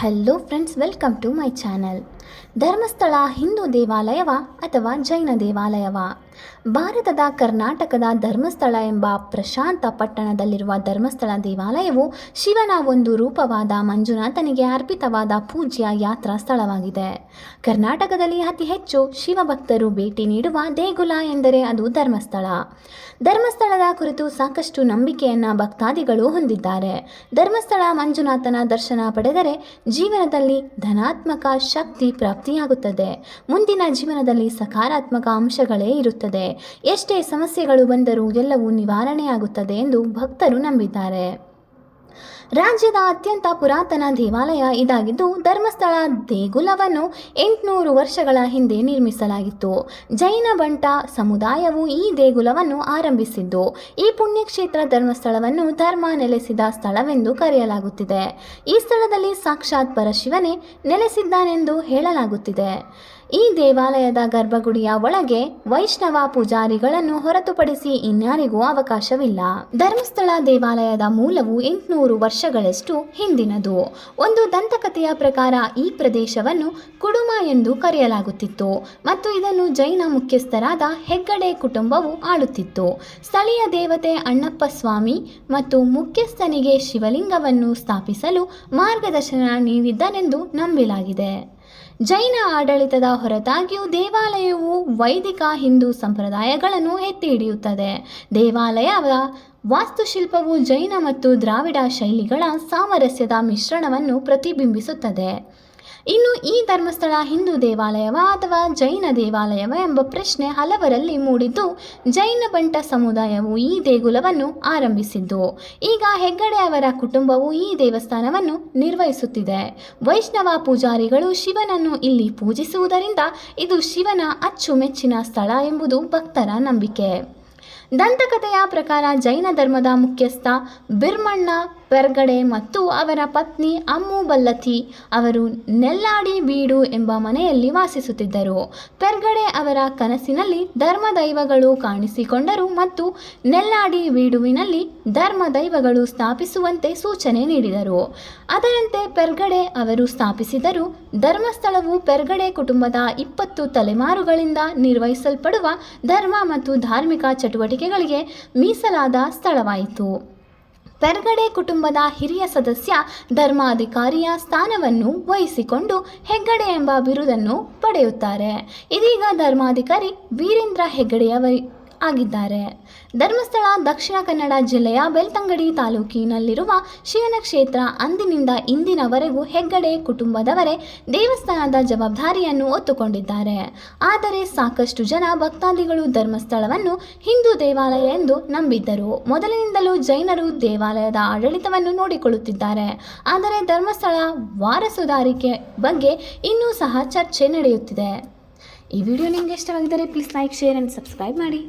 Hello friends, welcome to my channel. Dharmasthala Hindu ದೇವಾಲಯವ ಅಥವಾ ಜೈನ ದೇವಾಲಯವ? ಭಾರತದ ಕರ್ನಾಟಕದ ಧರ್ಮಸ್ಥಳ ಎಂಬ ಪ್ರಶಾಂತ ಪಟ್ಟಣದಲ್ಲಿರುವ ಧರ್ಮಸ್ಥಳ ದೇವಾಲಯವು ಶಿವನ ಒಂದು ರೂಪವಾದ ಮಂಜುನಾಥನಿಗೆ ಅರ್ಪಿತವಾದ ಪೂಜ್ಯ ಯಾತ್ರಾ ಸ್ಥಳವಾಗಿದೆ. ಕರ್ನಾಟಕದಲ್ಲಿ ಅತಿ ಹೆಚ್ಚು ಶಿವಭಕ್ತರು ಭೇಟಿ ನೀಡುವ ದೇಗುಲ ಎಂದರೆ ಅದು ಧರ್ಮಸ್ಥಳ. ಧರ್ಮಸ್ಥಳದ ಕುರಿತು ಸಾಕಷ್ಟು ನಂಬಿಕೆಯನ್ನು ಭಕ್ತಾದಿಗಳು ಹೊಂದಿದ್ದಾರೆ. ಧರ್ಮಸ್ಥಳ ಮಂಜುನಾಥನ ದರ್ಶನ ಪಡೆದರೆ ಜೀವನದಲ್ಲಿ ಧನಾತ್ಮಕ ಶಕ್ತಿ ಪ್ರಾಪ್ತಿಯಾಗುತ್ತದೆ. ಮುಂದಿನ ಜೀವನದಲ್ಲಿ ಸಕಾರಾತ್ಮಕ ಅಂಶಗಳೇ ಇರುತ್ತದೆ. ಎಷ್ಟೇ ಸಮಸ್ಯೆಗಳು ಬಂದರೂ ಎಲ್ಲವೂ ನಿವಾರಣೆಯಾಗುತ್ತದೆ ಎಂದು ಭಕ್ತರು ನಂಬಿದ್ದಾರೆ. ರಾಜ್ಯದ ಅತ್ಯಂತ ಪುರಾತನ ದೇವಾಲಯ ಇದಾಗಿದ್ದು, ಧರ್ಮಸ್ಥಳ ದೇಗುಲವನ್ನು 800 ವರ್ಷಗಳ ಹಿಂದೆ ನಿರ್ಮಿಸಲಾಗಿತ್ತು. ಜೈನ ಬಂಟ ಸಮುದಾಯವು ಈ ದೇಗುಲವನ್ನು ಆರಂಭಿಸಿದ್ದು, ಈ ಪುಣ್ಯಕ್ಷೇತ್ರ ಧರ್ಮಸ್ಥಳವನ್ನು ಧರ್ಮ ನೆಲೆಸಿದ ಸ್ಥಳವೆಂದು ಕರೆಯಲಾಗುತ್ತಿದೆ. ಈ ಸ್ಥಳದಲ್ಲಿ ಸಾಕ್ಷಾತ್ ಪರಶಿವನೇ ನೆಲೆಸಿದ್ದಾನೆಂದು ಹೇಳಲಾಗುತ್ತಿದೆ. ಈ ದೇವಾಲಯದ ಗರ್ಭಗುಡಿಯ ಒಳಗೆ ವೈಷ್ಣವ ಪೂಜಾರಿಗಳನ್ನು ಹೊರತುಪಡಿಸಿ ಇನ್ಯಾರಿಗೂ ಅವಕಾಶವಿಲ್ಲ. ಧರ್ಮಸ್ಥಳ ದೇವಾಲಯದ ಮೂಲವು 800 ವರ್ಷಗಳಷ್ಟು ಹಿಂದಿನದು. ಒಂದು ದಂತಕಥೆಯ ಪ್ರಕಾರ ಈ ಪ್ರದೇಶವನ್ನು ಕುಡುಮ ಎಂದು ಕರೆಯಲಾಗುತ್ತಿತ್ತು ಮತ್ತು ಇದನ್ನು ಜೈನ ಮುಖ್ಯಸ್ಥರಾದ ಹೆಗ್ಗಡೆ ಕುಟುಂಬವು ಆಳುತ್ತಿತ್ತು. ಸ್ಥಳೀಯ ದೇವತೆ ಅಣ್ಣಪ್ಪ ಸ್ವಾಮಿ ಮತ್ತು ಮುಖ್ಯಸ್ಥನಿಗೆ ಶಿವಲಿಂಗವನ್ನು ಸ್ಥಾಪಿಸಲು ಮಾರ್ಗದರ್ಶನ ನೀಡಿದ್ದನೆಂದು ನಂಬಲಾಗಿದೆ. ಜೈನ ಆಡಳಿತದ ಹೊರತಾಗಿಯೂ ದೇವಾಲಯವು ವೈದಿಕ ಹಿಂದೂ ಸಂಪ್ರದಾಯಗಳನ್ನು ಎತ್ತಿ ಹಿಡಿಯುತ್ತದೆ. ದೇವಾಲಯದ ವಾಸ್ತುಶಿಲ್ಪವು ಜೈನ ಮತ್ತು ದ್ರಾವಿಡ ಶೈಲಿಗಳ ಸಾಮರಸ್ಯದ ಮಿಶ್ರಣವನ್ನು ಪ್ರತಿಬಿಂಬಿಸುತ್ತದೆ. ಇನ್ನು ಈ ಧರ್ಮಸ್ಥಳ ಹಿಂದೂ ದೇವಾಲಯವ ಅಥವಾ ಜೈನ ದೇವಾಲಯವ ಎಂಬ ಪ್ರಶ್ನೆ ಹಲವರಲ್ಲಿ ಮೂಡಿದ್ದು, ಜೈನ ಬಂಟ ಸಮುದಾಯವು ಈ ದೇಗುಲವನ್ನು ಆರಂಭಿಸಿದ್ದು, ಈಗ ಹೆಗ್ಗಡೆ ಅವರ ಕುಟುಂಬವು ಈ ದೇವಸ್ಥಾನವನ್ನು ನಿರ್ವಹಿಸುತ್ತಿದೆ. ವೈಷ್ಣವ ಪೂಜಾರಿಗಳು ಶಿವನನ್ನು ಇಲ್ಲಿ ಪೂಜಿಸುವುದರಿಂದ ಇದು ಶಿವನ ಅಚ್ಚುಮೆಚ್ಚಿನ ಸ್ಥಳ ಎಂಬುದು ಭಕ್ತರ ನಂಬಿಕೆ. ದಂತಕಥೆಯ ಪ್ರಕಾರ ಜೈನ ಧರ್ಮದ ಮುಖ್ಯಸ್ಥ ಬಿರ್ಮಣ್ಣ ಪೆರ್ಗಡೆ ಮತ್ತು ಅವರ ಪತ್ನಿ ಅಮ್ಮು ಬಲ್ಲಥಿ ಅವರು ನೆಲ್ಲಾಡಿ ಬೀಡು ಎಂಬ ಮನೆಯಲ್ಲಿ ವಾಸಿಸುತ್ತಿದ್ದರು. ಪೆರ್ಗಡೆ ಅವರ ಕನಸಿನಲ್ಲಿ ಧರ್ಮದೈವಗಳು ಕಾಣಿಸಿಕೊಂಡರು ಮತ್ತು ನೆಲ್ಲಾಡಿ ಬೀಡುವಿನಲ್ಲಿ ಧರ್ಮದೈವಗಳು ಸ್ಥಾಪಿಸುವಂತೆ ಸೂಚನೆ ನೀಡಿದರು. ಅದರಂತೆ ಪೆರ್ಗಡೆ ಅವರು ಸ್ಥಾಪಿಸಿದರು. ಧರ್ಮಸ್ಥಳವು ಪೆರ್ಗಡೆ ಕುಟುಂಬದ 20 ತಲೆಮಾರುಗಳಿಂದ ನಿರ್ವಹಿಸಲ್ಪಡುವ ಧರ್ಮ ಮತ್ತು ಧಾರ್ಮಿಕ ಚಟುವಟಿಕೆಗಳಿಗೆ ಮೀಸಲಾದ ಸ್ಥಳವಾಯಿತು. ಪೆರ್ಗಡೆ ಕುಟುಂಬದ ಹಿರಿಯ ಸದಸ್ಯ ಧರ್ಮಾಧಿಕಾರಿಯ ಸ್ಥಾನವನ್ನು ವಹಿಸಿಕೊಂಡು ಹೆಗ್ಗಡೆ ಎಂಬ ಬಿರುದನ್ನು ಪಡೆಯುತ್ತಾರೆ. ಇದೀಗ ಧರ್ಮಾಧಿಕಾರಿ ವೀರೇಂದ್ರ ಹೆಗ್ಗಡೆಯವರು ಆಗಿದ್ದಾರೆ. ಧರ್ಮಸ್ಥಳ ದಕ್ಷಿಣ ಕನ್ನಡ ಜಿಲ್ಲೆಯ ಬೆಳ್ತಂಗಡಿ ತಾಲೂಕಿನಲ್ಲಿರುವ ಶಿವನ ಕ್ಷೇತ್ರ. ಅಂದಿನಿಂದ ಇಂದಿನವರೆಗೂ ಹೆಗ್ಗಡೆ ಕುಟುಂಬದವರೇ ದೇವಸ್ಥಾನದ ಜವಾಬ್ದಾರಿಯನ್ನು ಹೊತ್ತುಕೊಂಡಿದ್ದಾರೆ. ಆದರೆ ಸಾಕಷ್ಟು ಜನ ಭಕ್ತಾದಿಗಳು ಧರ್ಮಸ್ಥಳವನ್ನು ಹಿಂದೂ ದೇವಾಲಯ ಎಂದು ನಂಬಿದ್ದರು. ಮೊದಲಿನಿಂದಲೂ ಜೈನರು ದೇವಾಲಯದ ಆಡಳಿತವನ್ನು ನೋಡಿಕೊಳ್ಳುತ್ತಿದ್ದಾರೆ. ಆದರೆ ಧರ್ಮಸ್ಥಳ ವಾರಸುದಾರಿಕೆ ಬಗ್ಗೆ ಇನ್ನೂ ಸಹ ಚರ್ಚೆ ನಡೆಯುತ್ತಿದೆ. ಈ ವಿಡಿಯೋ ನಿಮಗೆ ಇಷ್ಟವಾಗಿದ್ದರೆ please like, share and subscribe ಮಾಡಿ.